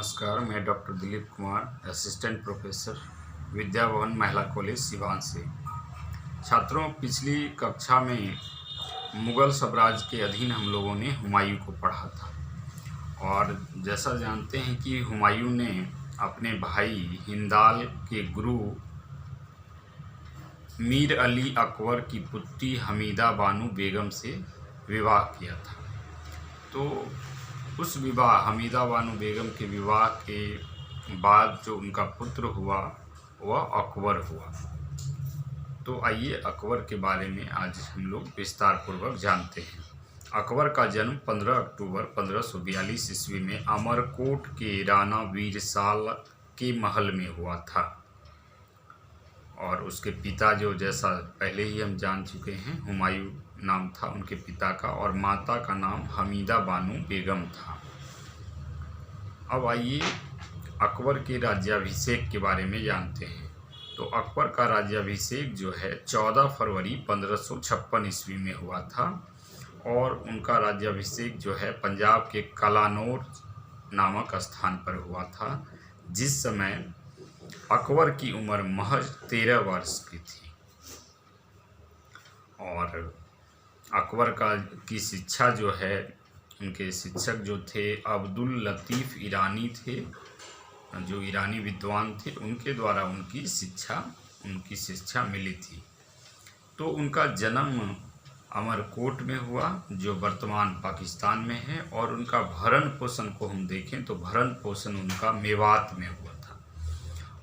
नमस्कार, मैं doctor Dilip Kumar, assistant professor, Vidya Bhavan Mahila college Siwan से। छात्रों, पिछली कक्षा में मुग़ल साम्राज्य के अधीन हम लोगों ने हुमायूं को पढ़ा था और जैसा जानते हैं कि हुमायूं ने अपने भाई हिंदाल के गुरु मीर अली अकबर की पुत्री हमीदा बानो बेगम से विवाह किया था। तो उस विवाह हमीदा बानो बेगम के विवाह के बाद जो उनका पुत्र हुआ वह अकबर हुआ। तो आइए अकबर के बारे में आज हम लोग विस्तार पूर्वक जानते हैं। अकबर का जन्म 15 अक्टूबर 1542 ईस्वी में अमरकोट के राणा वीरसाल के महल में हुआ था और उसके पिता जो जैसा पहले ही हम जान चुके हैं हुमायूं नाम था उनके पिता का और माता का नाम हमीदा बानो बेगम था। अब आइए अकबर के राज्याभिषेक के बारे में जानते हैं। तो अकबर का राज्याभिषेक जो है 14 फरवरी 1556 ईस्वी में हुआ था और उनका राज्याभिषेक जो है पंजाब के कलानौर नामक स्थान पर हुआ था, जिस समय अकबर की उम्र महज 13 वर्ष की थी। और अकबर की शिक्षा जो है, उनके शिक्षक जो थे अब्दुल लतीफ़ ईरानी थे, जो ईरानी विद्वान थे, उनके द्वारा उनकी शिक्षा मिली थी। तो उनका जन्म अमरकोट में हुआ जो वर्तमान पाकिस्तान में है और उनका भरण पोषण को हम देखें तो भरण पोषण उनका मेवात में हुआ था।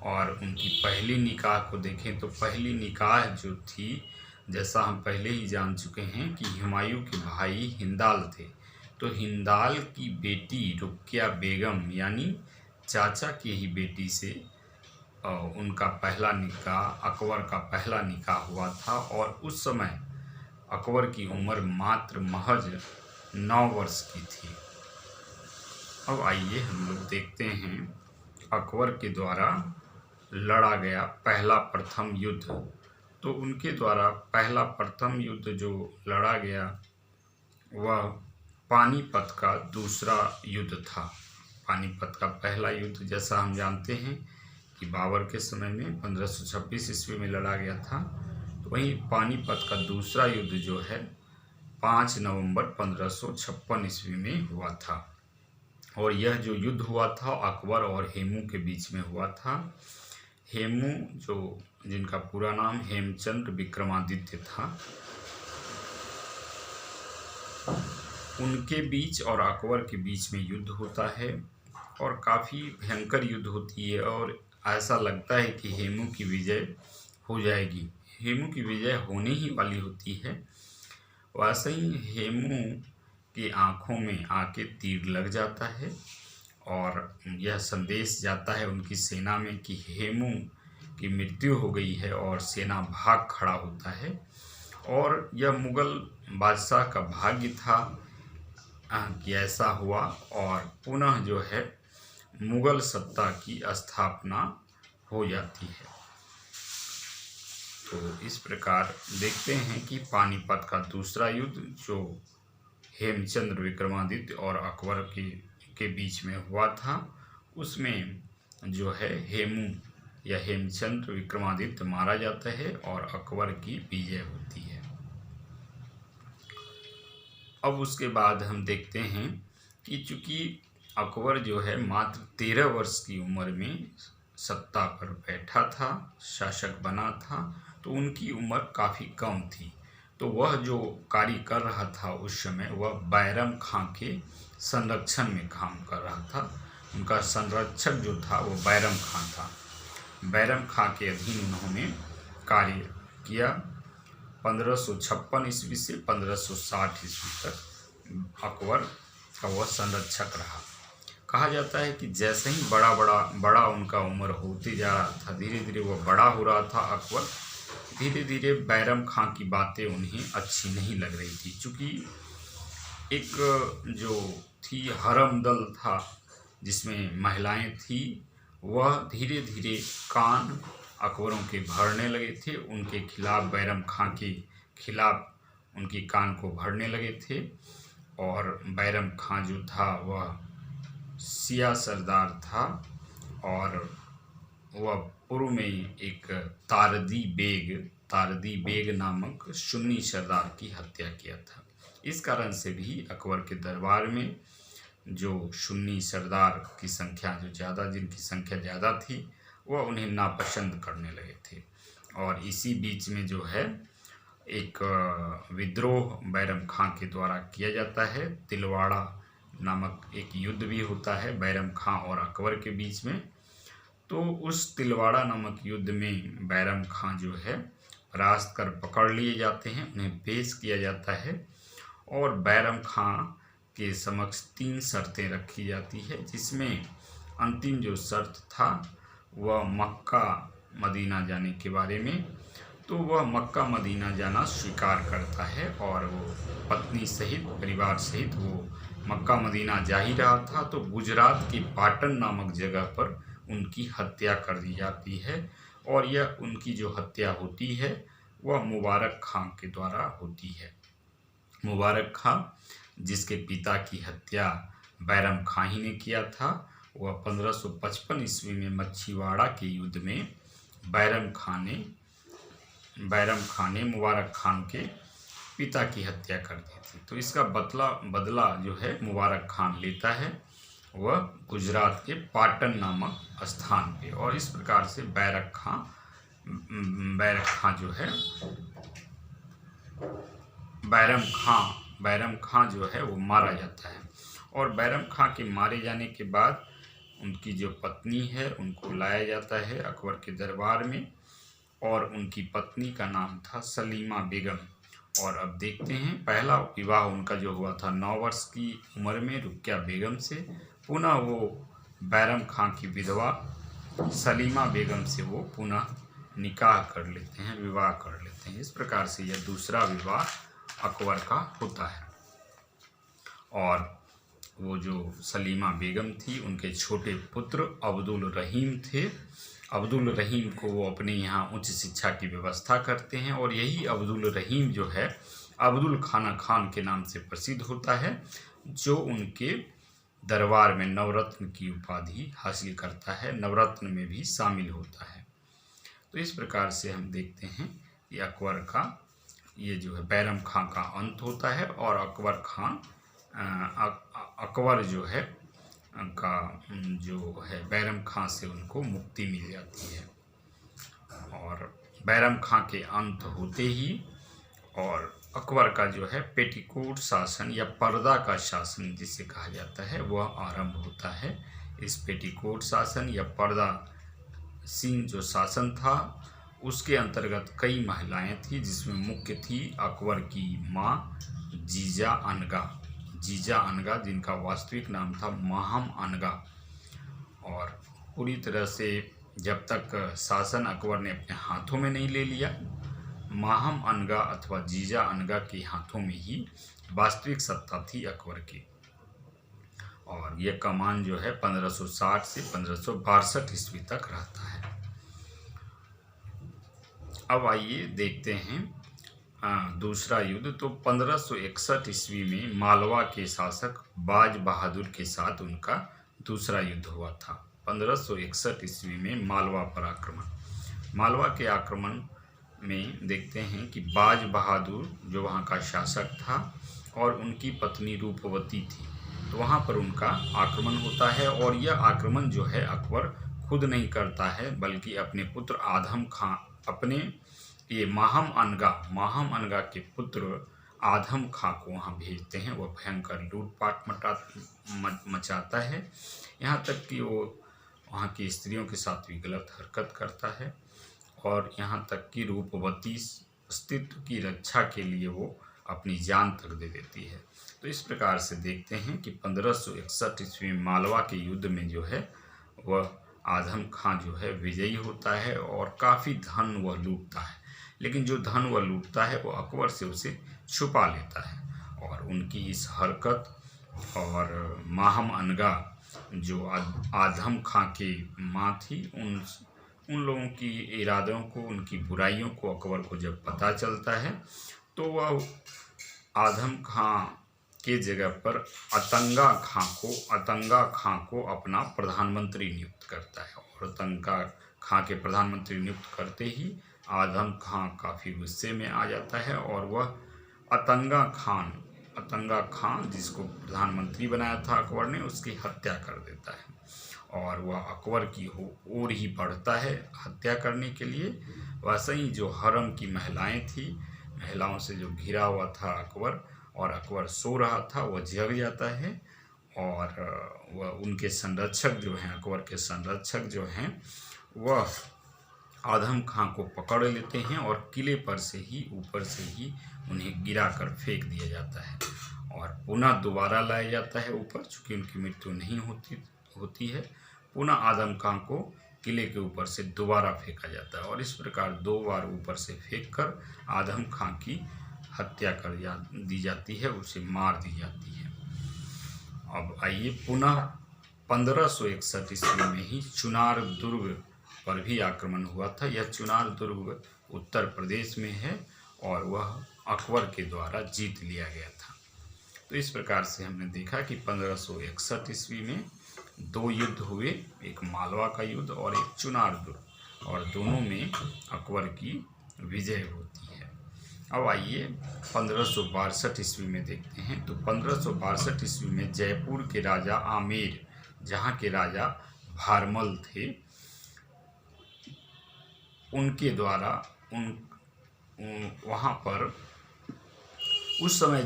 और उनकी पहली निकाह को देखें तो पहली निकाह जो थी, जैसा हम पहले ही जान चुके हैं कि हुमायूं के भाई हिंदाल थे, तो हिंदाल की बेटी रुकिया बेगम यानी चाचा की ही बेटी से उनका पहला निकाह, अकबर का पहला निकाह हुआ था और उस समय अकबर की उम्र मात्र महज 9 वर्ष की थी। अब आइए हम लोग देखते हैं अकबर के द्वारा लड़ा गया पहला प्रथम युद्ध। तो उनके द्वारा पहला प्रथम युद्ध जो लड़ा गया वह पानीपत का दूसरा युद्ध था। पानीपत का पहला युद्ध जैसा हम जानते हैं कि बाबर के समय में 1526 ईस्वी में लड़ा गया था, तो वहीं पानीपत का दूसरा युद्ध जो है 5 नवंबर 1556 ईस्वी में हुआ था। और यह जो युद्ध हुआ था अकबर और हेमू के बीच में हुआ था। हेमू जिनका पूरा नाम हेमचंद्र विक्रमादित्य था, उनके बीच और अकबर के बीच में युद्ध होता है और काफ़ी भयंकर युद्ध होती है और ऐसा लगता है कि हेमू की विजय हो जाएगी। हेमू की विजय होने ही वाली होती है। वैसे ही हेमू की आँखों में आके तीर लग जाता है और यह संदेश जाता है उनकी सेना में कि हेमू की मृत्यु हो गई है और सेना भाग खड़ा होता है। और यह मुग़ल बादशाह का भाग्य था कि ऐसा हुआ और पुनः जो है मुग़ल सत्ता की स्थापना हो जाती है। तो इस प्रकार देखते हैं कि पानीपत का दूसरा युद्ध जो हेमचंद्र विक्रमादित्य और अकबर के बीच में हुआ था, उसमें जो है हेमू या हेमचंद्र विक्रमादित्य मारा जाता है और अकबर की विजय होती है। अब उसके बाद हम देखते हैं कि चूँकि अकबर जो है मात्र 13 वर्ष की उम्र में सत्ता पर बैठा था, शासक बना था, तो उनकी उम्र काफ़ी कम थी। तो वह जो कार्य कर रहा था उस समय वह बैरम खां के संरक्षण में काम कर रहा था। उनका संरक्षक जो था वो बैरम खां था। बैरम खां के अधीन उन्होंने कार्य किया। 1556 ईस्वी से 1560 ईस्वी तक अकबर का वह संरक्षक रहा। कहा जाता है कि जैसे ही बड़ा उनका उम्र होती जा रहा था, धीरे धीरे वह बड़ा हो रहा था अकबर, धीरे धीरे बैरम खां की बातें उन्हें अच्छी नहीं लग रही थी। चूँकि एक जो थी हरम दल था जिसमें महिलाएं थी, वह धीरे धीरे कान अकबरों के भरने लगे थे। उनके खिलाफ बैरम खां के खिलाफ उनकी कान को भरने लगे थे और बैरम खां जो था वह सिया सरदार था और वह पूर्व में एक तारदी बेग नामक सुन्नी सरदार की हत्या किया था। इस कारण से भी अकबर के दरबार में जो सुन्नी सरदार की संख्या जिनकी संख्या ज़्यादा थी, वह उन्हें नापसंद करने लगे थे। और इसी बीच में जो है एक विद्रोह बैरम खां के द्वारा किया जाता है। तिलवाड़ा नामक एक युद्ध भी होता है बैरम खां और अकबर के बीच में। तो उस तिलवाड़ा नामक युद्ध में बैरम खां जो है परास्त कर पकड़ लिए जाते हैं, उन्हें पेश किया जाता है और बैरम खां के समक्ष 3 शर्तें रखी जाती है, जिसमें अंतिम जो शर्त था वह मक्का मदीना जाने के बारे में। तो वह मक्का मदीना जाना स्वीकार करता है और वो पत्नी सहित परिवार सहित वो मक्का मदीना जा ही रहा था, तो गुजरात की पाटन नामक जगह पर उनकी हत्या कर दी जाती है। और यह उनकी जो हत्या होती है वह मुबारक खां के द्वारा होती है। मुबारक खां, जिसके पिता की हत्या बैरम खां ही ने किया था, वह 1555 ईस्वी में मच्छीवाड़ा के युद्ध में बैरम खां ने मुबारक खान के पिता की हत्या कर दी थी। तो इसका बदला जो है मुबारक खान लेता है, वह गुजरात के पाटन नामक स्थान पे। और इस प्रकार से बैरम खां जो है वो मारा जाता है। और बैरम खां के मारे जाने के बाद उनकी जो पत्नी है उनको लाया जाता है अकबर के दरबार में, और उनकी पत्नी का नाम था सलीमा बेगम। और अब देखते हैं, पहला विवाह उनका जो हुआ था 9 वर्ष की उम्र में रुकिया बेगम से। पुनः वो बैरम खां की विधवा सलीमा बेगम से वो पुनः निकाह कर लेते हैं, विवाह कर लेते हैं। इस प्रकार से यह दूसरा विवाह अकबर का होता है। और वो जो सलीमा बेगम थी, उनके छोटे पुत्र अब्दुल रहीम थे। अब्दुल रहीम को वो अपने यहाँ उच्च शिक्षा की व्यवस्था करते हैं, और यही अब्दुल रहीम जो है अब्दुल खाना खान के नाम से प्रसिद्ध होता है, जो उनके दरबार में नवरत्न की उपाधि हासिल करता है, नवरत्न में भी शामिल होता है। तो इस प्रकार से हम देखते हैं कि अकबर का ये जो है बैरम खां का अंत होता है, और अकबर जो है का जो है बैरम खां से उनको मुक्ति मिल जाती है। और बैरम खां के अंत होते ही और अकबर का जो है पेटीकोट शासन या पर्दा का शासन जिसे कहा जाता है वह आरंभ होता है। इस पेटीकोट शासन या पर्दा सीन जो शासन था उसके अंतर्गत कई महिलाएं थी, जिसमें मुख्य थी अकबर की माँ जीजा अनगा, जिनका वास्तविक नाम था माहम अनगा। और पूरी तरह से जब तक शासन अकबर ने अपने हाथों में नहीं ले लिया, माहम अनगा अथवा जीजा अनगा के हाथों में ही वास्तविक सत्ता थी अकबर की। और यह कमान जो है 1560 से 1562 ईस्वी तक रहता है। अब आइए देखते हैं दूसरा युद्ध। तो 1561 ईस्वी में मालवा के शासक बाज बहादुर के साथ उनका दूसरा युद्ध हुआ था। 1561 ईस्वी में मालवा पर आक्रमण। मालवा के आक्रमण में देखते हैं कि बाज बहादुर जो वहाँ का शासक था और उनकी पत्नी रूपवती थी, तो वहाँ पर उनका आक्रमण होता है। और यह आक्रमण जो है अकबर खुद नहीं करता है, बल्कि अपने पुत्र आधम खां, अपने ये माहम अनगा के पुत्र आधम खां को वहाँ भेजते हैं। वह भयंकर लूटपाट मचाता है, यहाँ तक कि वो वहाँ की स्त्रियों के साथ भी गलत हरकत करता है, और यहाँ तक कि रूपवती अस्तित्व की रक्षा के लिए वो अपनी जान तक दे देती है। तो इस प्रकार से देखते हैं कि 1561 ईस्वी में मालवा के युद्ध में जो है वह आधम खां जो है विजयी होता है और काफ़ी धन वह लूटता है। लेकिन जो धन वह लूटता है वो अकबर से उसे छुपा लेता है। और उनकी इस हरकत और माहम अनगा जो आधम खां की माँ थी, उन लोगों की इरादों को, उनकी बुराइयों को अकबर को जब पता चलता है, तो वह आधम खां के जगह पर अतंगा खां को अपना प्रधानमंत्री नियुक्त करता है। और अतंगा खां के प्रधानमंत्री नियुक्त करते ही आजम खां काफ़ी गुस्से में आ जाता है और वह अतंगा खां जिसको प्रधानमंत्री बनाया था अकबर ने, उसकी हत्या कर देता है। और वह अकबर की ओर ही बढ़ता है हत्या करने के लिए। वैसे ही जो हरम की महिलाएं थी, महिलाओं से जो घिरा हुआ था अकबर, और अकबर सो रहा था, वह जग जाता है और वह उनके संरक्षक जो हैं, अकबर के संरक्षक जो हैं, वह आजम खां को पकड़ लेते हैं और किले पर से ही ऊपर से ही उन्हें गिराकर फेंक दिया जाता है और पुनः दोबारा लाया जाता है ऊपर, चूँकि उनकी मृत्यु नहीं होती है। पुनः आजम खां को किले के ऊपर से दोबारा फेंका जाता है और इस प्रकार 2 बार ऊपर से फेंककर आजम खां की हत्या कर दी जाती है, उसे मार दी जाती है। अब आइए, पुनः 1561 ईस्वी में ही चुनार दुर्ग पर भी आक्रमण हुआ था। यह चुनार दुर्ग उत्तर प्रदेश में है और वह अकबर के द्वारा जीत लिया गया था। तो इस प्रकार से हमने देखा कि 1561 ईस्वी में 2 युद्ध हुए, एक मालवा का युद्ध और एक चुनार दुर्ग, और दोनों में अकबर की विजय होती है। अब आइए 1562 ईस्वी में देखते हैं। तो 1562 ईस्वी में जयपुर के राजा आमेर, जहाँ के राजा भारमल थे, उनके द्वारा वहाँ पर उस समय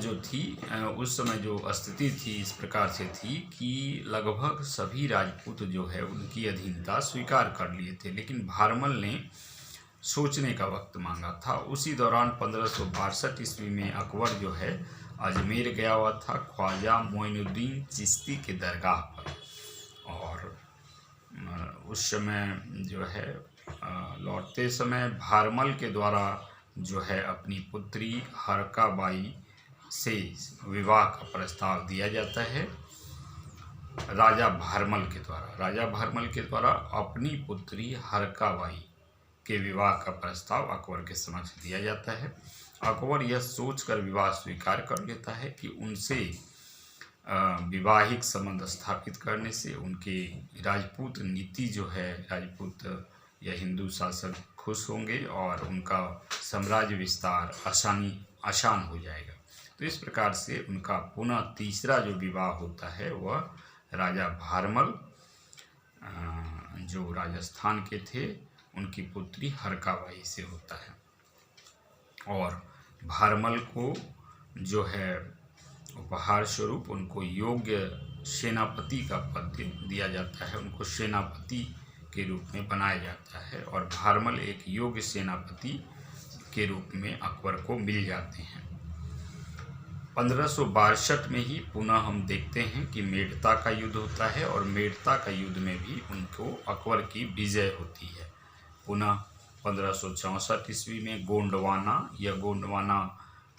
जो स्थिति थी इस प्रकार से थी कि लगभग सभी राजपूत जो है उनकी अधीनता स्वीकार कर लिए थे, लेकिन भारमल ने सोचने का वक्त मांगा था। उसी दौरान 1562 ईस्वी में अकबर जो है अजमेर गया हुआ था ख्वाजा मोइनुद्दीन चिश्ती के दरगाह पर, और उस समय जो है लौटते समय भारमल के द्वारा जो है अपनी पुत्री हरका बाई से विवाह का प्रस्ताव दिया जाता है। राजा भारमल के द्वारा अपनी पुत्री हरका बाई के विवाह का प्रस्ताव अकबर के समक्ष दिया जाता है। अकबर यह सोचकर विवाह स्वीकार कर लेता है कि उनसे वैवाहिक संबंध स्थापित करने से उनके राजपूत नीति जो है, राजपूत या हिंदू शासक खुश होंगे और उनका साम्राज्य विस्तार आसान हो जाएगा। तो इस प्रकार से उनका पुनः तीसरा जो विवाह होता है वह राजा भारमल जो राजस्थान के थे उनकी पुत्री हरकाबाई से होता है। और भारमल को जो है उपहार स्वरूप उनको योग्य सेनापति का पद दिया जाता है, उनको सेनापति के रूप में बनाया जाता है और भारमल एक योग्य सेनापति के रूप में अकबर को मिल जाते हैं। 1562 में ही पुनः हम देखते हैं कि मेड़ता का युद्ध होता है और मेड़ता का युद्ध में भी उनको अकबर की विजय होती है। पुनः 1564 ईस्वी में गोंडवाना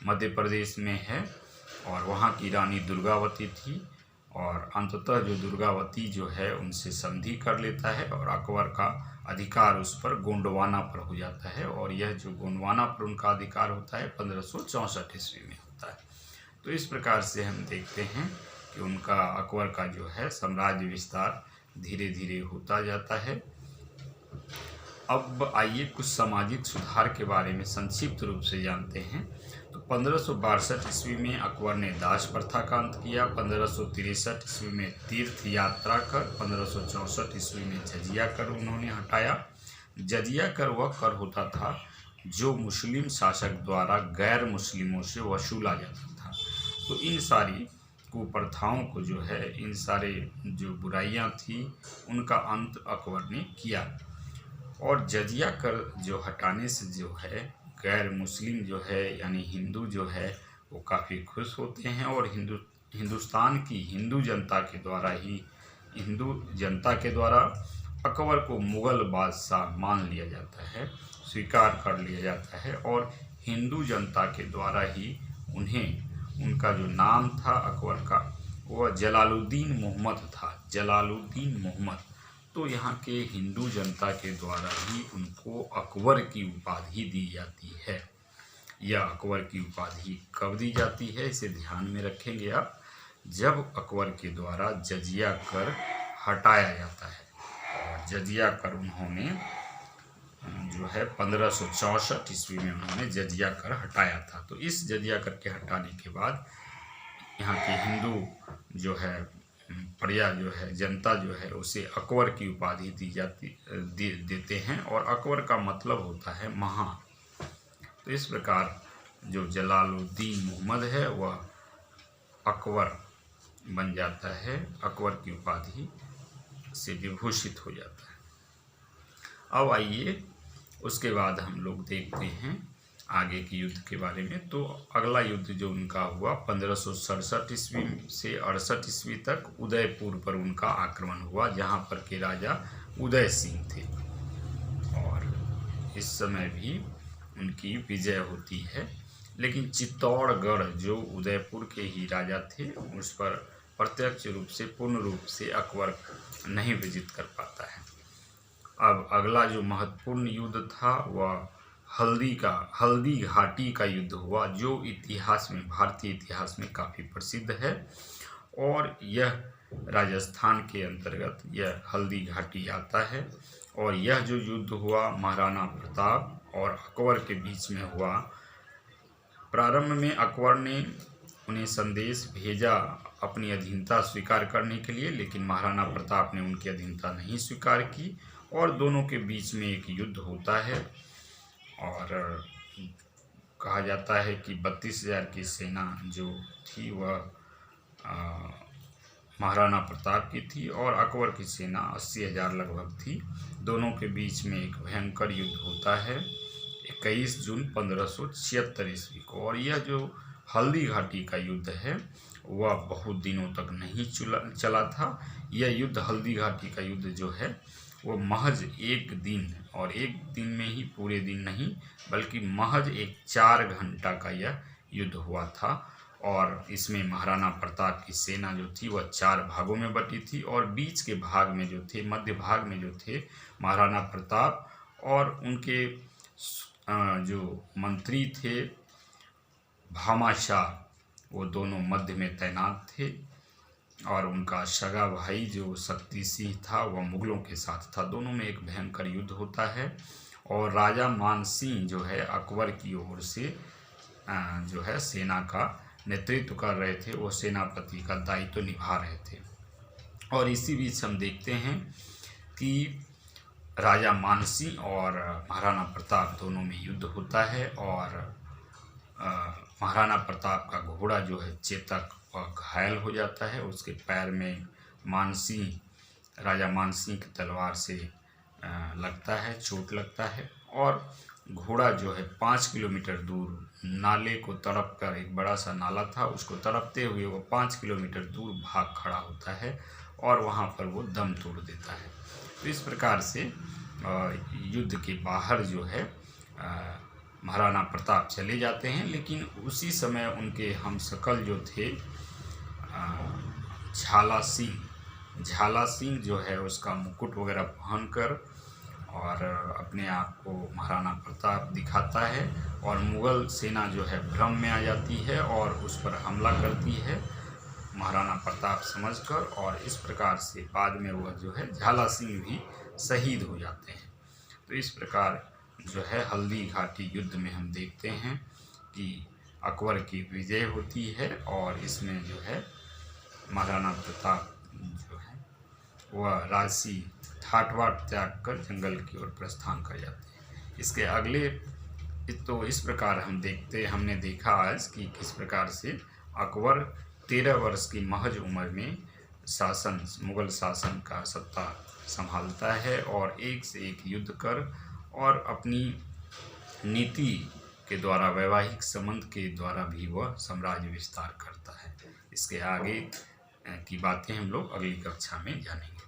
मध्य प्रदेश में है और वहाँ की रानी दुर्गावती थी और अंततः जो दुर्गावती जो है उनसे संधि कर लेता है और अकबर का अधिकार उस पर गोंडवाना पर हो जाता है और यह जो गोंडवाना पर उनका अधिकार होता है 1564 ईस्वी में होता है। तो इस प्रकार से हम देखते हैं कि उनका अकबर का जो है साम्राज्य विस्तार धीरे धीरे होता जाता है। अब आइए कुछ सामाजिक सुधार के बारे में संक्षिप्त रूप से जानते हैं। तो 1562 ईस्वी में अकबर ने दास प्रथा का अंत किया। 1563 ईस्वी में तीर्थ यात्रा कर, 1564 ईस्वी में जजिया कर उन्होंने हटाया। जजिया कर वह कर होता था जो मुस्लिम शासक द्वारा गैर मुस्लिमों से वसूला जाता था। तो इन सारी कुप्रथाओं को जो है, इन सारे जो बुराइयां थी उनका अंत अकबर ने किया और जजिया कर जो हटाने से जो है गैर मुस्लिम जो है यानी हिंदू जो है वो काफ़ी खुश होते हैं और हिंदुस्तान की हिंदू जनता के द्वारा अकबर को मुग़ल बादशाह मान लिया जाता है, स्वीकार कर लिया जाता है और हिंदू जनता के द्वारा ही उनका जो नाम था अकबर का वह जलालुद्दीन मोहम्मद था, जलालुद्दीन मोहम्मद। तो यहाँ के हिंदू जनता के द्वारा ही उनको अकबर की उपाधि दी जाती है। यह अकबर की उपाधि कब दी जाती है, इसे ध्यान में रखेंगे आप, जब अकबर के द्वारा जजिया कर हटाया जाता है। और जजिया कर उन्होंने जो है 1564 ईस्वी में उन्होंने जजिया कर हटाया था। तो इस जजिया कर के हटाने के बाद यहाँ के हिंदू जो है प्रजा जो है, जनता जो है, उसे अकबर की उपाधि दी जाती देते हैं। और अकबर का मतलब होता है महान। तो इस प्रकार जो जलालुद्दीन मोहम्मद है वह अकबर बन जाता है, अकबर की उपाधि से विभूषित हो जाता है। अब आइए उसके बाद हम लोग देखते हैं आगे के युद्ध के बारे में। तो अगला युद्ध जो उनका हुआ 1567 ईस्वी से 68 ईस्वी तक उदयपुर पर उनका आक्रमण हुआ, जहां पर के राजा उदय सिंह थे। और इस समय भी उनकी विजय होती है, लेकिन चित्तौड़गढ़ जो उदयपुर के ही राजा थे उस पर प्रत्यक्ष रूप से पूर्ण रूप से अकबर नहीं विजित कर पाता है। अब अगला जो महत्वपूर्ण युद्ध था वह हल्दी घाटी का युद्ध हुआ, जो इतिहास में, भारतीय इतिहास में काफ़ी प्रसिद्ध है। और यह राजस्थान के अंतर्गत यह हल्दी घाटी आता है। और यह जो युद्ध हुआ महाराणा प्रताप और अकबर के बीच में हुआ। प्रारंभ में अकबर ने उन्हें संदेश भेजा अपनी अधीनता स्वीकार करने के लिए, लेकिन महाराणा प्रताप ने उनकी अधीनता नहीं स्वीकार की और दोनों के बीच में एक युद्ध होता है। और कहा जाता है कि 32,000 की सेना जो थी वह महाराणा प्रताप की थी और अकबर की सेना 80,000 लगभग थी। दोनों के बीच में एक भयंकर युद्ध होता है 21 जून 1576 ईस्वी को। और यह जो हल्दी घाटी का युद्ध है वह बहुत दिनों तक नहीं चला था। यह युद्ध, हल्दी घाटी का युद्ध जो है वो महज एक दिन, और एक दिन में ही, पूरे दिन नहीं बल्कि महज एक 4 घंटा का यह युद्ध हुआ था। और इसमें महाराणा प्रताप की सेना जो थी वह 4 भागों में बटी थी और बीच के भाग में जो थे, मध्य भाग में जो थे महाराणा प्रताप और उनके जो मंत्री थे भामाशाह, वो दोनों मध्य में तैनात थे। और उनका सगा भाई जो शक्ति सिंह था वह मुगलों के साथ था। दोनों में एक भयंकर युद्ध होता है। और राजा मान सिंह जो है अकबर की ओर से जो है सेना का नेतृत्व कर रहे थे, वो सेनापति का दायित्व निभा रहे थे। और इसी बीच हम देखते हैं कि राजा मान सिंह और महाराणा प्रताप दोनों में युद्ध होता है। और महाराणा प्रताप का घोड़ा जो है चेतक घायल हो जाता है, उसके पैर में राजा मानसिंह की तलवार से लगता है, चोट लगता है। और घोड़ा जो है 5 किलोमीटर दूर नाले को तड़प कर, एक बड़ा सा नाला था, उसको तड़पते हुए वो 5 किलोमीटर दूर भाग खड़ा होता है और वहाँ पर वो दम तोड़ देता है। तो इस प्रकार से युद्ध के बाहर जो है महाराणा प्रताप चले जाते हैं। लेकिन उसी समय उनके हमशक्ल जो थे झाला सिंह जो है उसका मुकुट वगैरह पहनकर और अपने आप को महाराणा प्रताप दिखाता है। और मुगल सेना जो है भ्रम में आ जाती है और उस पर हमला करती है महाराणा प्रताप समझकर। और इस प्रकार से बाद में वह जो है झाला सिंह भी शहीद हो जाते हैं। तो इस प्रकार जो है हल्दी घाटी युद्ध में हम देखते हैं कि अकबर की विजय होती है और इसमें जो है महाराणा प्रताप जो है वह राजसी ठाटवाट त्याग कर जंगल की ओर प्रस्थान कर जाते हैं। इसके अगले तो इस प्रकार हमने देखा आज कि किस प्रकार से अकबर 13 वर्ष की महज उम्र में मुगल शासन का सत्ता संभालता है और एक से एक युद्ध कर और अपनी नीति के द्वारा, वैवाहिक संबंध के द्वारा भी वह साम्राज्य विस्तार करता है। इसके आगे की बातें हम लोग अगली कक्षा में जानेंगे।